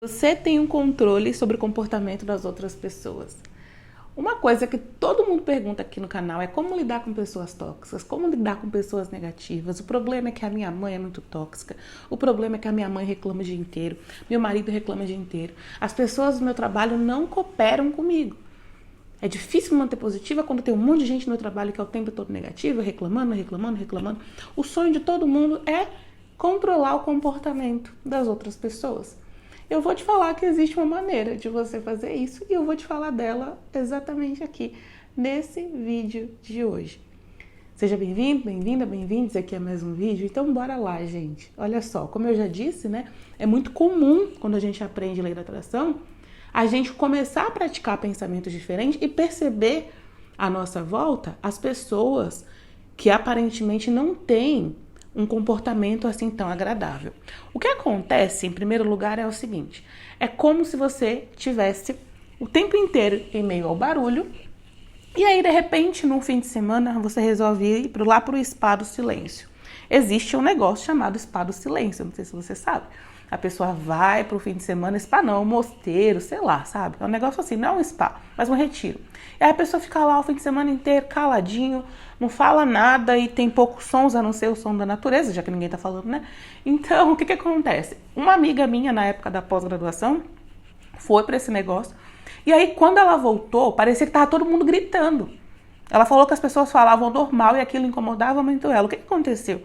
Você tem um controle sobre o comportamento das outras pessoas. Uma coisa que todo mundo pergunta aqui no canal é como lidar com pessoas tóxicas, como lidar com pessoas negativas. O problema é que a minha mãe é muito tóxica, o problema é que a minha mãe reclama o dia inteiro, meu marido reclama o dia inteiro, as pessoas do meu trabalho não cooperam comigo. É difícil manter positiva quando tem um monte de gente no meu trabalho que é o tempo todo negativa, reclamando. O sonho de todo mundo é controlar o comportamento das outras pessoas. Eu vou te falar que existe uma maneira de você fazer isso e eu vou te falar dela exatamente aqui, nesse vídeo de hoje. Seja bem-vindo, bem-vinda, bem-vindos, aqui é mais um vídeo. Então bora lá, gente. Olha só, como eu já disse, né? É muito comum quando a gente aprende lei da atração, a gente começar a praticar pensamentos diferentes e perceber à nossa volta as pessoas que aparentemente não têm um comportamento assim tão agradável. O que acontece, em primeiro lugar, é o seguinte: é como se você tivesse o tempo inteiro em meio ao barulho e aí, de repente, num fim de semana, você resolve ir lá para o spa do silêncio. Existe um negócio chamado spa do silêncio, não sei se você sabe. A pessoa vai para o fim de semana, spa não, um mosteiro, sei lá, sabe? É um negócio assim, não é um spa, mas um retiro. E aí a pessoa fica lá o fim de semana inteiro, caladinho, não fala nada e tem poucos sons, a não ser o som da natureza, já que ninguém tá falando, né? Então, o que acontece? Uma amiga minha, na época da pós-graduação, foi para esse negócio. E aí, quando ela voltou, parecia que tava todo mundo gritando. Ela falou que as pessoas falavam normal e aquilo incomodava muito ela. O que aconteceu?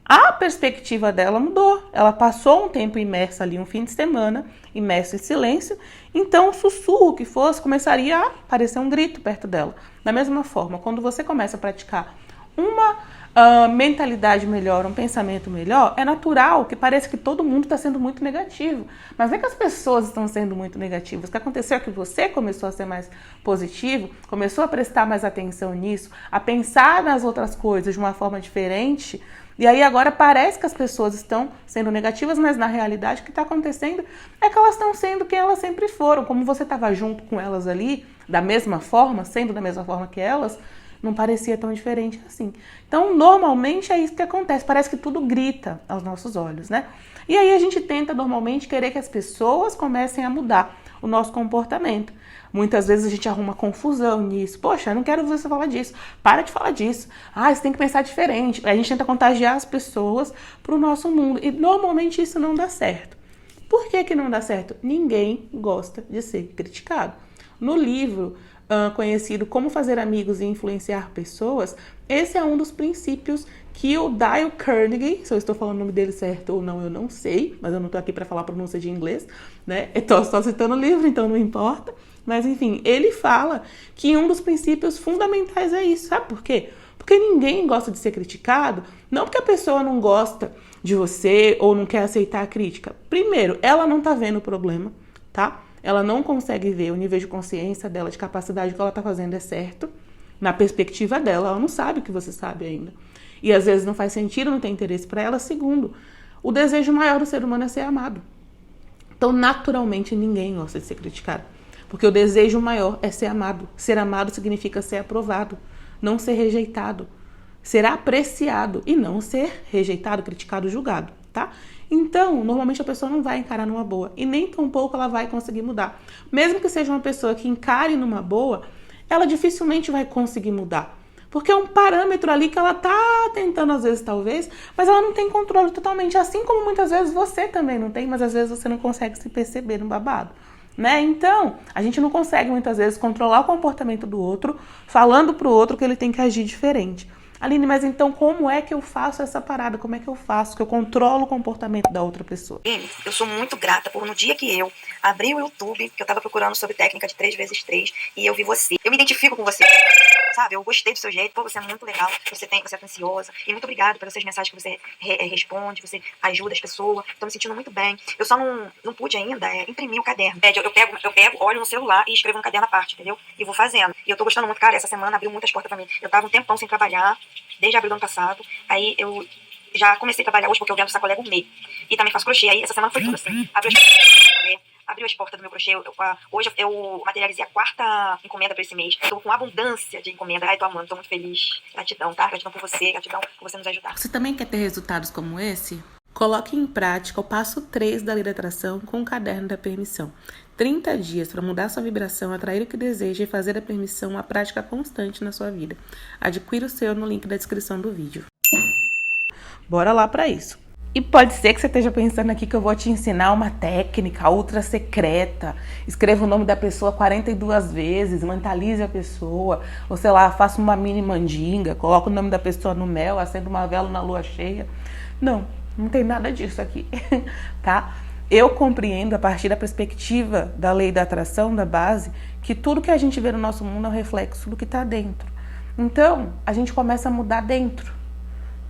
A perspectiva dela mudou. Ela passou um tempo imersa ali, um fim de semana, imersa em silêncio. Então, o sussurro que fosse começaria a parecer um grito perto dela. Da mesma forma, quando você começa a praticar uma mentalidade melhor, um pensamento melhor, é natural que pareça que todo mundo está sendo muito negativo. Mas não é que as pessoas estão sendo muito negativas. O que aconteceu é que você começou a ser mais positivo, começou a prestar mais atenção nisso, a pensar nas outras coisas de uma forma diferente. E aí agora parece que as pessoas estão sendo negativas, mas na realidade o que está acontecendo é que elas estão sendo quem elas sempre foram. Como você estava junto com elas ali, da mesma forma, sendo da mesma forma que elas, não parecia tão diferente assim. Então, normalmente é isso que acontece. Parece que tudo grita aos nossos olhos, né? E aí a gente tenta normalmente querer que as pessoas comecem a mudar o nosso comportamento. Muitas vezes a gente arruma confusão nisso. Poxa, eu não quero ouvir você falar disso. Para de falar disso. Você tem que pensar diferente. Aí a gente tenta contagiar as pessoas para o nosso mundo. E normalmente isso não dá certo. Por que não dá certo? Ninguém gosta de ser criticado. No livro conhecido Como Fazer Amigos e Influenciar Pessoas, esse é um dos princípios que o Dale Carnegie, se eu estou falando o nome dele certo ou não, eu não sei, mas eu não estou aqui para falar a pronúncia de inglês, né? Eu estou só citando o livro, então não importa. Mas enfim, ele fala que um dos princípios fundamentais é isso. Sabe por quê? Porque ninguém gosta de ser criticado, não porque a pessoa não gosta de você ou não quer aceitar a crítica. Primeiro, ela não está vendo o problema, tá? Ela não consegue ver o nível de consciência dela, de capacidade que ela está fazendo é certo. Na perspectiva dela, ela não sabe o que você sabe ainda. E às vezes não faz sentido, não tem interesse para ela. Segundo, o desejo maior do ser humano é ser amado. Então, naturalmente, ninguém gosta de ser criticado. Porque o desejo maior é ser amado. Ser amado significa ser aprovado, não ser rejeitado. Ser apreciado e não ser rejeitado, criticado, julgado, tá? Então, normalmente a pessoa não vai encarar numa boa e nem tampouco ela vai conseguir mudar. Mesmo que seja uma pessoa que encare numa boa, ela dificilmente vai conseguir mudar. Porque é um parâmetro ali que ela tá tentando às vezes, talvez, mas ela não tem controle totalmente. Assim como muitas vezes você também não tem, mas às vezes você não consegue se perceber no babado. Né? Então, a gente não consegue muitas vezes controlar o comportamento do outro, falando pro outro que ele tem que agir diferente. Aline, mas então como é que eu faço essa parada? Como é que eu faço? Que eu controlo o comportamento da outra pessoa? Eu sou muito grata por no dia que eu abri o YouTube, que eu tava procurando sobre técnica de 3x3, e eu vi você. Eu me identifico com você. Sabe, eu gostei do seu jeito, você é muito legal, você é atenciosa, e muito obrigada pelas suas mensagens que você responde, você ajuda as pessoas, tô me sentindo muito bem. Eu só não pude ainda imprimir o caderno. Eu pego, olho no celular e escrevo no caderno à parte, entendeu? E vou fazendo. E eu tô gostando muito, cara, essa semana abriu muitas portas pra mim. Eu tava um tempão sem trabalhar, desde abril do ano passado, aí eu já comecei a trabalhar hoje porque eu vendo sacolé gourmet. E também faço crochê, aí essa semana foi tudo assim. Abriu as portas do meu crochê. Hoje eu materializei a 4ª encomenda pra esse mês. Tô com abundância de encomenda. Ai, tô amando, tô muito feliz. Gratidão, tá? Gratidão por você, gratidão por você nos ajudar. Você também quer ter resultados como esse? Coloque em prática o passo 3 da Lei da Atração com o caderno da permissão. 30 dias para mudar sua vibração, atrair o que deseja e fazer a permissão uma prática constante na sua vida. Adquira o seu no link da descrição do vídeo. Bora lá para isso. E pode ser que você esteja pensando aqui que eu vou te ensinar uma técnica ultra secreta. Escreva o nome da pessoa 42 vezes, mentalize a pessoa. Ou sei lá, faça uma mini mandinga, coloca o nome da pessoa no mel, acenda uma vela na lua cheia. Não tem nada disso aqui, tá? Eu compreendo, a partir da perspectiva da lei da atração, da base, que tudo que a gente vê no nosso mundo é um reflexo do que está dentro. Então, a gente começa a mudar dentro,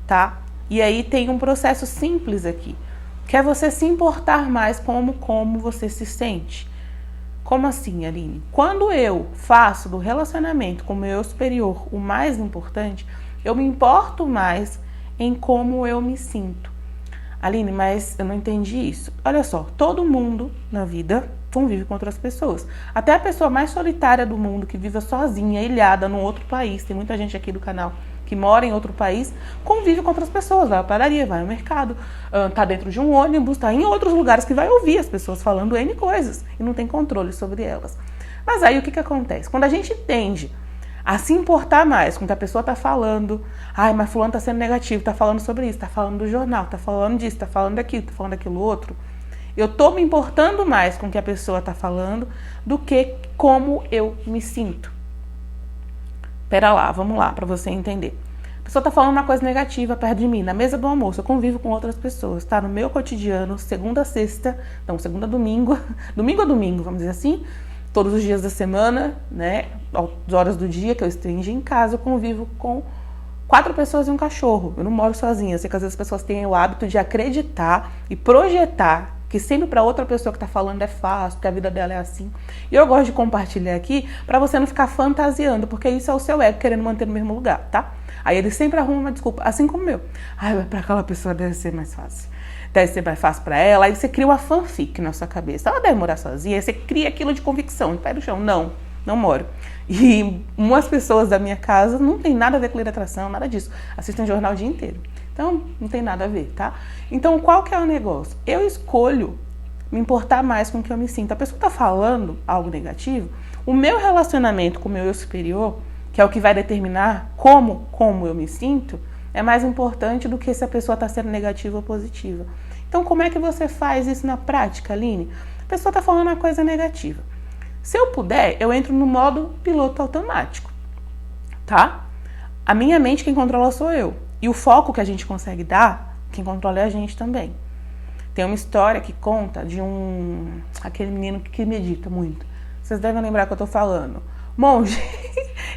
tá? E aí tem um processo simples aqui, que é você se importar mais como você se sente. Como assim, Aline? Quando eu faço do relacionamento com o meu eu superior o mais importante, eu me importo mais em como eu me sinto. Aline, mas eu não entendi isso. Olha só, todo mundo na vida convive com outras pessoas. Até a pessoa mais solitária do mundo, que vive sozinha, ilhada num outro país, tem muita gente aqui do canal que mora em outro país, convive com outras pessoas, vai à padaria, vai ao mercado, tá dentro de um ônibus, tá em outros lugares que vai ouvir as pessoas falando N coisas e não tem controle sobre elas. Mas aí o que acontece? Quando a gente tende a se importar mais com o que a pessoa tá falando, mas fulano tá sendo negativo, tá falando sobre isso, tá falando do jornal, tá falando disso, tá falando daquilo, tá falando daquilo outro, eu tô me importando mais com o que a pessoa tá falando do que como eu me sinto. Pera lá, vamos lá, pra você entender. A pessoa tá falando uma coisa negativa perto de mim, na mesa do almoço, eu convivo com outras pessoas, tá? No meu cotidiano, segunda a sexta, não, segunda a domingo, domingo a domingo, vamos dizer assim, todos os dias da semana, né, às horas do dia que eu esteja em casa, eu convivo com 4 pessoas e um cachorro. Eu não moro sozinha. Eu sei que às vezes as pessoas têm o hábito de acreditar e projetar que sempre para outra pessoa que está falando é fácil, que a vida dela é assim. E eu gosto de compartilhar aqui para você não ficar fantasiando, porque isso é o seu ego querendo manter no mesmo lugar, tá? Aí ele sempre arruma uma desculpa, assim como eu. Para aquela pessoa deve ser mais fácil. Deve ser mais fácil para ela. Aí você cria uma fanfic na sua cabeça. Ela deve morar sozinha. Aí você cria aquilo de convicção, de pé no chão. Não moro. E umas pessoas da minha casa não tem nada a ver com lei da atração, nada disso. Assistem jornal o dia inteiro. Então, não tem nada a ver, tá? Então, qual que é o negócio? Eu escolho me importar mais com o que eu me sinto. A pessoa tá falando algo negativo, o meu relacionamento com o meu eu superior, que é o que vai determinar como eu me sinto, é mais importante do que se a pessoa tá sendo negativa ou positiva. Então, como é que você faz isso na prática, Aline? A pessoa tá falando uma coisa negativa. Se eu puder, eu entro no modo piloto automático, tá? A minha mente, quem controla sou eu. E o foco que a gente consegue dar, quem controla é a gente também. Tem uma história que conta de aquele menino que medita muito. Vocês devem lembrar que eu tô falando. Monge.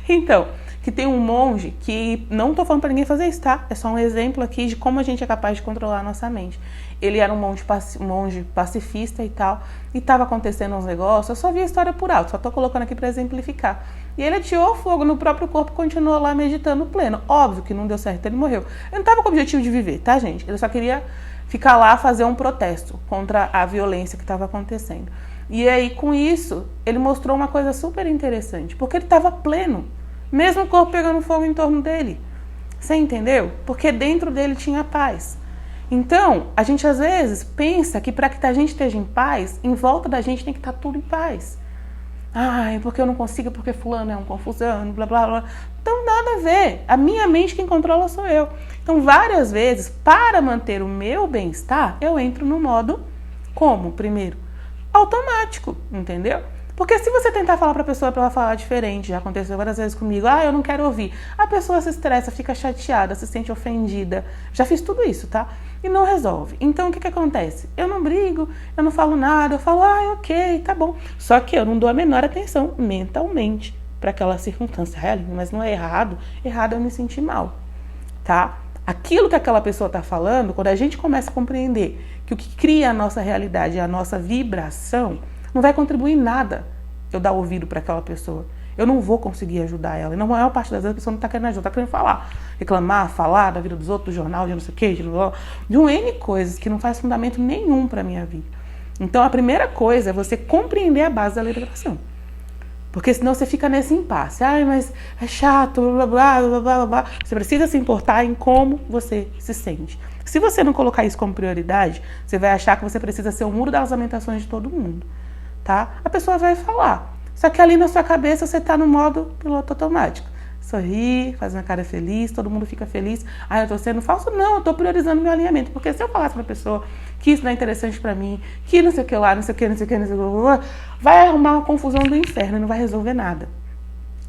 Então, que tem um monge que, não tô falando pra ninguém fazer isso, tá? É só um exemplo aqui de como a gente é capaz de controlar a nossa mente. Ele era um monge pacifista e tal, e tava acontecendo uns negócios, eu só vi a história por alto, só tô colocando aqui pra exemplificar. E ele atirou fogo no próprio corpo e continuou lá meditando pleno. Óbvio que não deu certo, ele morreu. Ele não tava com o objetivo de viver, tá, gente? Ele só queria ficar lá, fazer um protesto contra a violência que estava acontecendo. E aí, com isso, ele mostrou uma coisa super interessante, porque ele estava pleno, mesmo o corpo pegando fogo em torno dele. Você entendeu? Porque dentro dele tinha paz. Então, a gente às vezes pensa que para que a gente esteja em paz, em volta da gente tem que estar tudo em paz. Porque eu não consigo, porque fulano é um confusão, blá blá blá. Então, nada a ver. A minha mente quem controla sou eu. Então, várias vezes, para manter o meu bem-estar, eu entro no modo como? Primeiro, automático, entendeu? Porque se você tentar falar para a pessoa para ela falar diferente, já aconteceu várias vezes comigo, eu não quero ouvir. A pessoa se estressa, fica chateada, se sente ofendida. Já fiz tudo isso, tá? E não resolve. Então, o que acontece? Eu não brigo, eu não falo nada, eu falo, ok, tá bom. Só que eu não dou a menor atenção mentalmente para aquela circunstância. Mas não é errado. Errado é eu me sentir mal, tá? Aquilo que aquela pessoa está falando, quando a gente começa a compreender que o que cria a nossa realidade é a nossa vibração, não vai contribuir em nada eu dar ouvido para aquela pessoa. Eu não vou conseguir ajudar ela. E na maior parte das vezes a pessoa não está querendo ajudar, está querendo falar. Reclamar, falar da vida dos outros, do jornal, de não sei o quê, de um N coisas que não faz fundamento nenhum para a minha vida. Então a primeira coisa é você compreender a base da lei da atração. Porque senão você fica nesse impasse. Ai, mas é chato, blá, blá, blá, blá, blá. Você precisa se importar em como você se sente. Se você não colocar isso como prioridade, você vai achar que você precisa ser o muro das lamentações de todo mundo, tá? A pessoa vai falar. Só que ali na sua cabeça você tá no modo piloto automático. Sorri, faz uma cara feliz, todo mundo fica feliz. Ah, eu tô sendo falso? Não, eu tô priorizando meu alinhamento. Porque se eu falasse pra pessoa que isso não é interessante pra mim, que não sei o que lá, não sei o que, não sei o que, não sei o que, vai arrumar uma confusão do inferno e não vai resolver nada.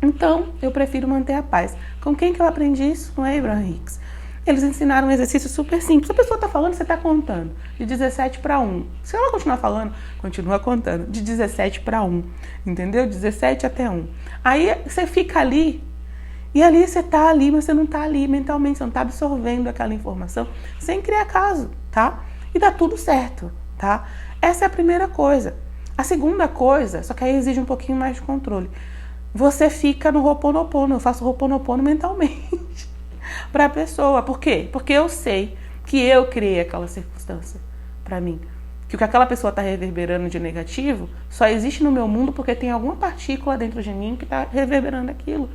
Então, eu prefiro manter a paz. Com quem que eu aprendi isso? Com Abraham Hicks. Eles ensinaram um exercício super simples. Se a pessoa tá falando, você tá contando. De 17 para 1. Se ela continuar falando, continua contando. De 17 para 1. Entendeu? 17 até 1. Aí você fica ali. E ali você tá ali, mas você não tá ali mentalmente. Você não tá absorvendo aquela informação sem criar caso, tá? E dá tudo certo, tá? Essa é a primeira coisa. A segunda coisa, só que aí exige um pouquinho mais de controle. Você fica no Ho'oponopono. Eu faço Ho'oponopono mentalmente para a pessoa. Por quê? Porque eu sei que eu criei aquela circunstância para mim. Que o que aquela pessoa está reverberando de negativo só existe no meu mundo porque tem alguma partícula dentro de mim que está reverberando aquilo.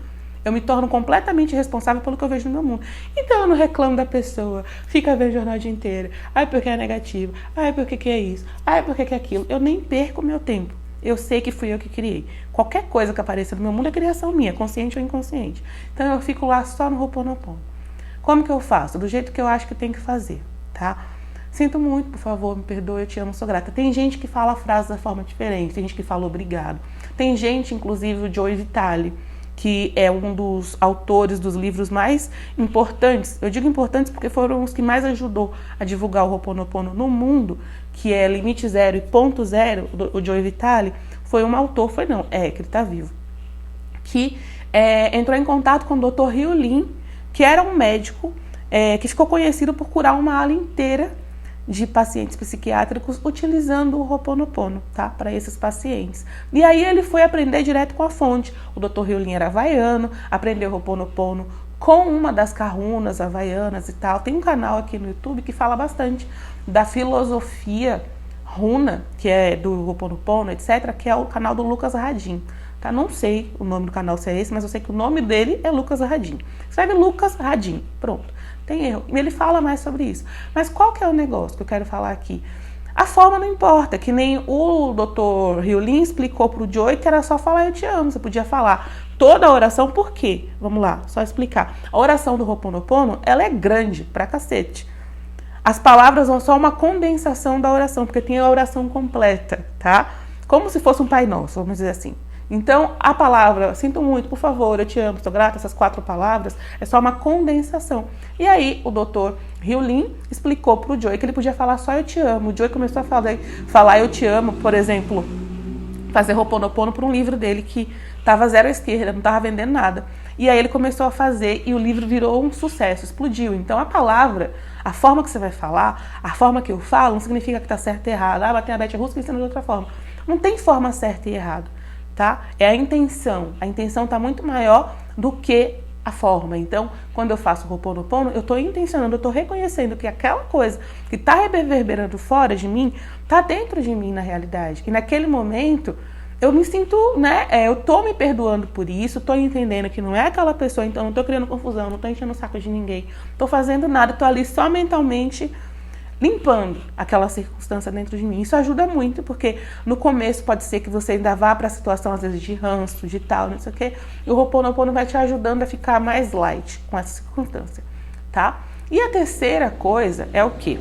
Eu me torno completamente responsável pelo que eu vejo no meu mundo. Então eu não reclamo da pessoa, fica vendo o jornal o dia inteiro. Ai, porque é negativo. Ai, porque que é isso. Ai, porque que é aquilo. Eu nem perco o meu tempo. Eu sei que fui eu que criei. Qualquer coisa que apareça no meu mundo é criação minha, consciente ou inconsciente. Então eu fico lá só no Ho'oponopono. Como que eu faço? Do jeito que eu acho que tem que fazer, tá? Sinto muito, por favor, me perdoe, eu te amo, sou grata. Tem gente que fala a frase da forma diferente, tem gente que fala obrigado. Tem gente, inclusive o Joe Vitale, que é um dos autores dos livros mais importantes. Eu digo importantes porque foram os que mais ajudou a divulgar o Ho'oponopono no mundo, que é Limite Zero e Ponto Zero. O Joe Vitale foi um autor, que ele está vivo, que entrou em contato com o Dr. Hyu Lin, que era um médico que ficou conhecido por curar uma ala inteira de pacientes psiquiátricos utilizando o Ho'oponopono, tá? Para esses pacientes. E aí ele foi aprender direto com a fonte. O Dr. Hyu Lin era havaiano, aprendeu o Ho'oponopono com uma das kahunas havaianas e tal. Tem um canal aqui no YouTube que fala bastante da filosofia runa, que é do Ho'oponopono, etc., que é o canal do Lucas Radin. Tá? Não sei o nome do canal se é esse, mas eu sei que o nome dele é Lucas Radin. Escreve Lucas Radin, pronto. Tem erro. E ele fala mais sobre isso. Mas qual que é o negócio que eu quero falar aqui? A forma não importa, que nem o Dr. Hyu Lin explicou pro Joey que era só falar eu te amo. Você podia falar toda a oração, por quê? Vamos lá, só explicar. A oração do Ho'oponopono, ela é grande pra cacete. As palavras são só uma condensação da oração, porque tem a oração completa, tá? Como se fosse um Pai Nosso, vamos dizer assim. Então, a palavra, sinto muito, por favor, eu te amo, estou grata, essas 4 palavras, é só uma condensação. E aí, o Dr. Hyu Lin explicou para o Joey que ele podia falar só eu te amo. O Joey começou a falar eu te amo, por exemplo, fazer Ho'oponopono para um livro dele que estava zero à esquerda, não estava vendendo nada. E aí ele começou a fazer e o livro virou um sucesso, explodiu. Então, a palavra, a forma que você vai falar, a forma que eu falo, não significa que está certo e errado. Ah, mas tem a Beth Russo que ensina de outra forma. Não tem forma certa e errada. Tá? É a intenção. A intenção está muito maior do que a forma. Então, quando eu faço o Ho'oponopono, eu estou intencionando, eu estou reconhecendo que aquela coisa que está reverberando fora de mim, está dentro de mim na realidade. E naquele momento, eu me sinto, eu estou me perdoando por isso, estou entendendo que não é aquela pessoa, então não estou criando confusão, não estou enchendo o saco de ninguém, estou fazendo nada, estou ali só mentalmente limpando aquela circunstância dentro de mim. Isso ajuda muito, porque no começo pode ser que você ainda vá para a situação, às vezes, de ranço, de tal, não sei o quê, e o Ho'oponopono vai te ajudando a ficar mais light com essa circunstância, tá? E a terceira coisa é o quê?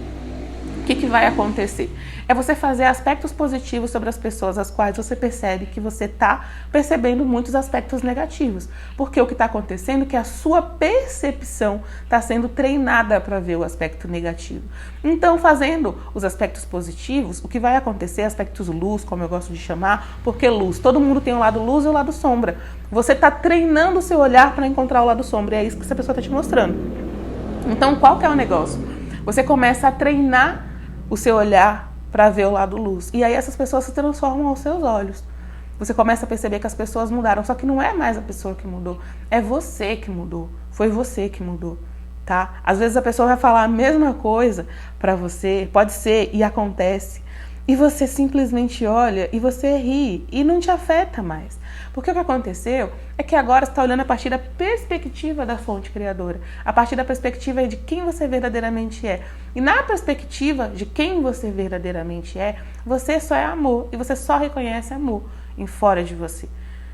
O que vai acontecer? É você fazer aspectos positivos sobre as pessoas às quais você percebe que você está percebendo muitos aspectos negativos. Porque o que está acontecendo é que a sua percepção está sendo treinada para ver o aspecto negativo. Então, fazendo os aspectos positivos, o que vai acontecer, aspectos luz, como eu gosto de chamar, porque luz, todo mundo tem o lado luz e o lado sombra. Você está treinando o seu olhar para encontrar o lado sombra, e é isso que essa pessoa está te mostrando. Então, qual que é o negócio? Você começa a treinar o seu olhar para ver o lado luz. E aí essas pessoas se transformam aos seus olhos. Você começa a perceber que as pessoas mudaram. Só que não é mais a pessoa que mudou. É você que mudou. Foi você que mudou. Tá? Às vezes a pessoa vai falar a mesma coisa para você. Pode ser e acontece e você simplesmente olha e você ri e não te afeta mais. Porque o que aconteceu é que agora você está olhando a partir da perspectiva da fonte criadora, a partir da perspectiva de quem você verdadeiramente é. E na perspectiva de quem você verdadeiramente é, você só é amor e você só reconhece amor em fora de você.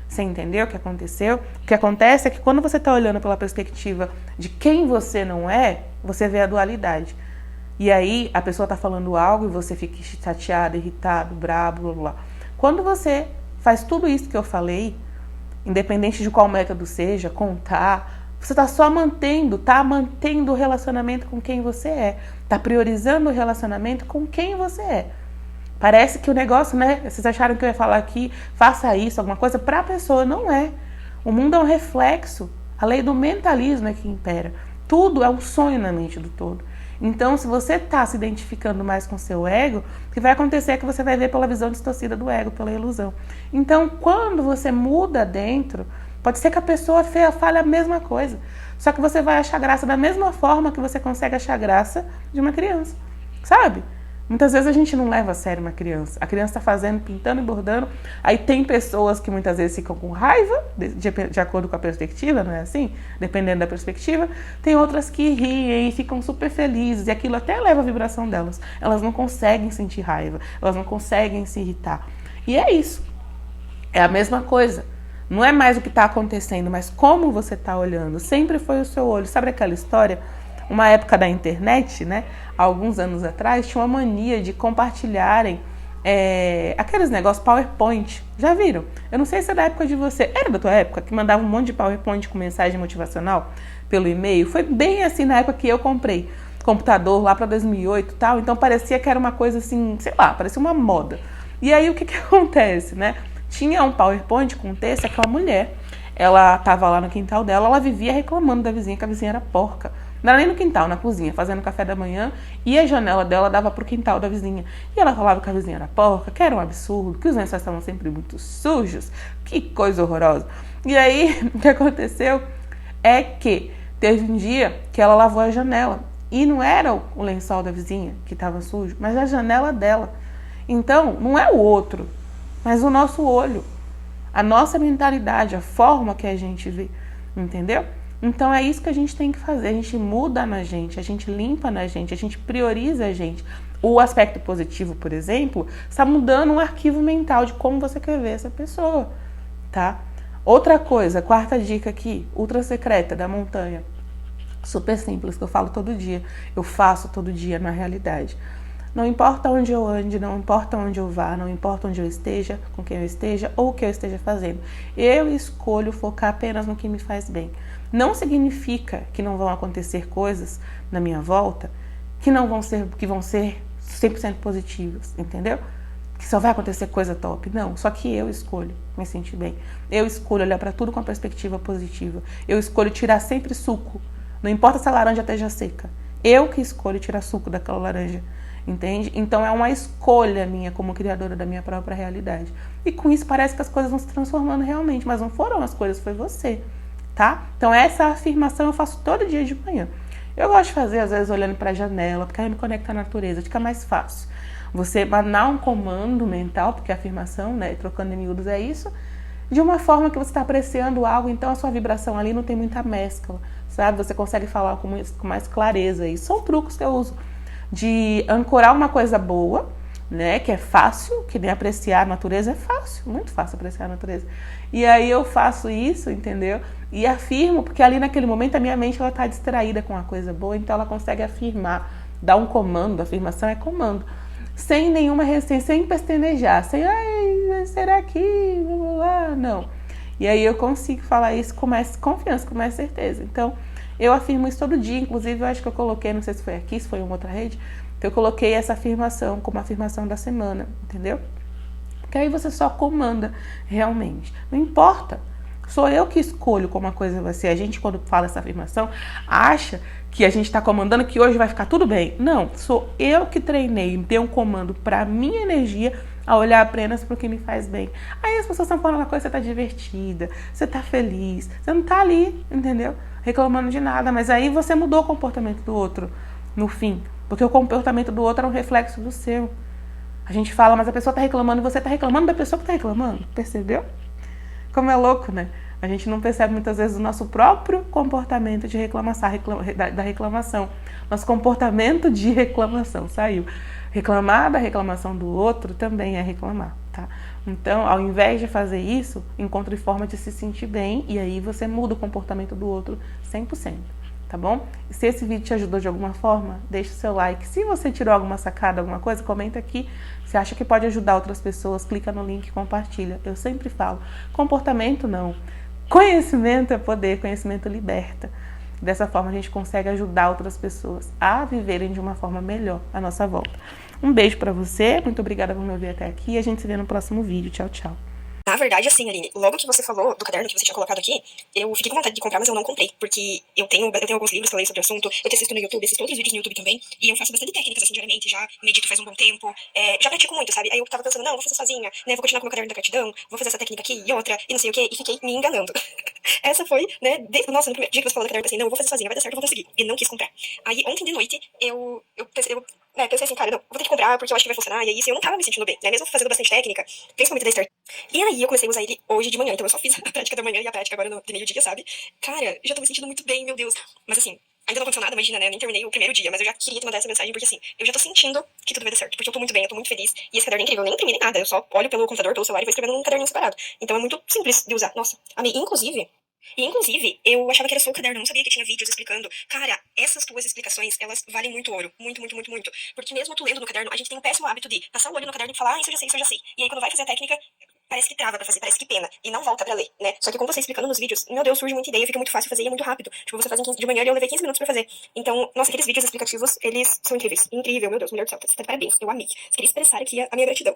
Você entendeu o que aconteceu? O que acontece é que quando você está olhando pela perspectiva de quem você não é, você vê a dualidade. E aí a pessoa está falando algo e você fica chateado, irritado, brabo, blá, blá. Quando você faz tudo isso que eu falei, independente de qual método seja, contar, você está só mantendo o relacionamento com quem você é. Está priorizando o relacionamento com quem você é. Parece que o negócio, né? Vocês acharam que eu ia falar aqui, faça isso, alguma coisa, para a pessoa. Não é. O mundo é um reflexo. A lei do mentalismo é que impera. Tudo é um sonho na mente do todo. Então, se você está se identificando mais com o seu ego, o que vai acontecer é que você vai ver pela visão distorcida do ego, pela ilusão. Então, quando você muda dentro, pode ser que a pessoa fale a mesma coisa. Só que você vai achar graça da mesma forma que você consegue achar graça de uma criança. Sabe? Muitas vezes a gente não leva a sério uma criança. A criança está fazendo, pintando e bordando. Aí tem pessoas que muitas vezes ficam com raiva, de acordo com a perspectiva, não é assim? Dependendo da perspectiva. Tem outras que riem e ficam super felizes. E aquilo até leva a vibração delas. Elas não conseguem sentir raiva. Elas não conseguem se irritar. E é isso. É a mesma coisa. Não é mais o que está acontecendo, mas como você está olhando. Sempre foi o seu olho. Sabe aquela história? Uma época da internet, né? Alguns anos atrás, tinha uma mania de compartilharem aqueles negócios PowerPoint. Já viram? Eu não sei se é da época de você. Era da tua época? Que mandava um monte de PowerPoint com mensagem motivacional pelo e-mail? Foi bem assim na época que eu comprei computador, lá para 2008 e tal. Então parecia que era uma coisa assim, sei lá, parecia uma moda. E aí o que acontece, né? Tinha um PowerPoint com texto, aquela mulher, ela estava lá no quintal dela, ela vivia reclamando da vizinha, que a vizinha era porca. Não era nem no quintal, na cozinha, fazendo café da manhã, e a janela dela dava pro quintal da vizinha. E ela falava que a vizinha era porca, que era um absurdo, que os lençóis estavam sempre muito sujos, que coisa horrorosa. E aí, o que aconteceu é que teve um dia que ela lavou a janela, e não era o lençol da vizinha que estava sujo, mas a janela dela. Então, não é o outro, mas o nosso olho, a nossa mentalidade, a forma que a gente vê, entendeu? Então é isso que a gente tem que fazer, a gente muda na gente, a gente limpa na gente, a gente prioriza a gente. O aspecto positivo, por exemplo, está mudando um arquivo mental de como você quer ver essa pessoa, tá? Outra coisa, quarta dica aqui, ultra secreta da montanha, super simples, que eu falo todo dia, eu faço todo dia na realidade. Não importa onde eu ande, não importa onde eu vá, não importa onde eu esteja, com quem eu esteja ou o que eu esteja fazendo. Eu escolho focar apenas no que me faz bem. Não significa que não vão acontecer coisas na minha volta que vão ser 100% positivas, entendeu? Que só vai acontecer coisa top. Não, só que eu escolho me sentir bem. Eu escolho olhar para tudo com a perspectiva positiva. Eu escolho tirar sempre suco. Não importa se a laranja esteja seca. Eu que escolho tirar suco daquela laranja. Entende? Então é uma escolha minha como criadora da minha própria realidade. E com isso parece que as coisas vão se transformando realmente, mas não foram as coisas, foi você, tá? Então essa afirmação eu faço todo dia de manhã. Eu gosto de fazer, às vezes, olhando para a janela, porque aí me conecta à natureza, fica mais fácil. Você mandar um comando mental, porque a afirmação, né, trocando em miúdos é isso, de uma forma que você está apreciando algo, então a sua vibração ali não tem muita mescla, sabe? Você consegue falar com mais clareza. E são truques que eu uso de ancorar uma coisa boa, né, que é fácil, que nem apreciar a natureza é fácil, muito fácil apreciar a natureza. E aí eu faço isso, entendeu? E afirmo, porque ali naquele momento a minha mente ela tá distraída com a coisa boa, então ela consegue afirmar, dar um comando, a afirmação é comando, sem nenhuma resistência, sem pestanejar, sem, ai, será que, não. E aí eu consigo falar isso com mais confiança, com mais certeza. Então, eu afirmo isso todo dia, inclusive eu acho que eu coloquei, não sei se foi aqui, se foi em uma outra rede, que eu coloquei essa afirmação como afirmação da semana, entendeu? Porque aí você só comanda realmente. Não importa, sou eu que escolho como a coisa vai ser. A gente, quando fala essa afirmação, acha que a gente está comandando, que hoje vai ficar tudo bem. Não, sou eu que treinei, dei um comando para minha energia a olhar apenas para o que me faz bem. Aí as pessoas estão falando uma coisa, você está divertida, você está feliz, você não está ali, entendeu? Reclamando de nada, mas aí você mudou o comportamento do outro no fim, porque o comportamento do outro é um reflexo do seu. A gente fala, mas a pessoa tá reclamando e você tá reclamando da pessoa que tá reclamando. Percebeu? Como é louco, né? A gente não percebe muitas vezes o nosso próprio comportamento de reclamação, da reclamação. Nosso comportamento de reclamação, saiu. Reclamar da reclamação do outro também é reclamar, tá? Então, ao invés de fazer isso, encontre forma de se sentir bem e aí você muda o comportamento do outro 100%, tá bom? E se esse vídeo te ajudou de alguma forma, deixa o seu like. Se você tirou alguma sacada, alguma coisa, comenta aqui. Se acha que pode ajudar outras pessoas, clica no link e compartilha. Eu sempre falo, comportamento não. Conhecimento é poder, conhecimento liberta. Dessa forma a gente consegue ajudar outras pessoas a viverem de uma forma melhor à nossa volta. Um beijo pra você, muito obrigada por me ouvir até aqui e a gente se vê no próximo vídeo. Tchau, tchau. Na verdade, assim, Aline, logo que você falou do caderno que você tinha colocado aqui, eu fiquei com vontade de comprar, mas eu não comprei, porque eu tenho alguns livros que eu leio sobre o assunto, eu assisto no YouTube, assisto outros vídeos no YouTube também, e eu faço bastante técnicas, assim, diariamente, já medito faz um bom tempo, já pratico muito, sabe? Aí eu tava pensando, não, vou fazer sozinha, né, vou continuar com o meu caderno da gratidão, vou fazer essa técnica aqui e outra, e não sei o quê, e fiquei me enganando. Essa foi, né, nossa, no primeiro dia que você falou do caderno, eu pensei, não, eu vou fazer sozinha, vai dar certo, eu vou conseguir, e não quis comprar. Aí, ontem de noite, eu pensei assim, cara, não, vou ter que comprar porque eu acho que vai funcionar, e aí, assim, eu não tava me sentindo bem, né, mesmo fazendo bastante técnica, principalmente da Start. E aí eu comecei a usar ele hoje de manhã, então eu só fiz a prática da manhã e a prática agora de meio-dia, sabe? Cara, eu já tô me sentindo muito bem, meu Deus. Mas assim, ainda não aconteceu nada, imagina, né? Eu nem terminei o primeiro dia, mas eu já queria te mandar essa mensagem porque assim, eu já tô sentindo que tudo vai dar certo, porque eu tô muito bem, eu tô muito feliz. E esse caderno é incrível, eu nem imprimi nem nada, eu só olho pelo computador, pelo celular e vou escrevendo num caderninho separado. Então é muito simples de usar. Nossa, amei. Inclusive, eu achava que era só o caderno, não sabia que tinha vídeos explicando. Cara, essas tuas explicações, elas valem muito ouro. Muito, muito, muito, muito. Porque mesmo tu lendo no caderno, a gente tem um péssimo hábito de passar o olho no caderno e falar, isso eu já sei, isso eu já sei. E aí quando vai fazer a técnica, parece que trava pra fazer, parece que pena. E não volta pra ler, né? Só que com você explicando nos vídeos, meu Deus, surge muita ideia, fica muito fácil fazer e é muito rápido. Tipo, você faz de manhã e eu levei 15 minutos pra fazer. Então, nossa, aqueles vídeos explicativos, eles são incríveis. Incrível, meu Deus, mulher do céu. Você tá de parabéns, eu amei. Queria expressar aqui a minha gratidão.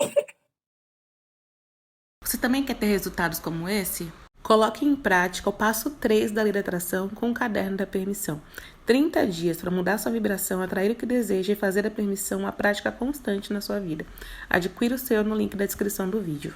Você também quer ter resultados como esse? Coloque em prática o passo 3 da Lei da Atração com o caderno da permissão. 30 dias para mudar sua vibração, atrair o que deseja e fazer a permissão uma prática constante na sua vida. Adquira o seu no link da descrição do vídeo.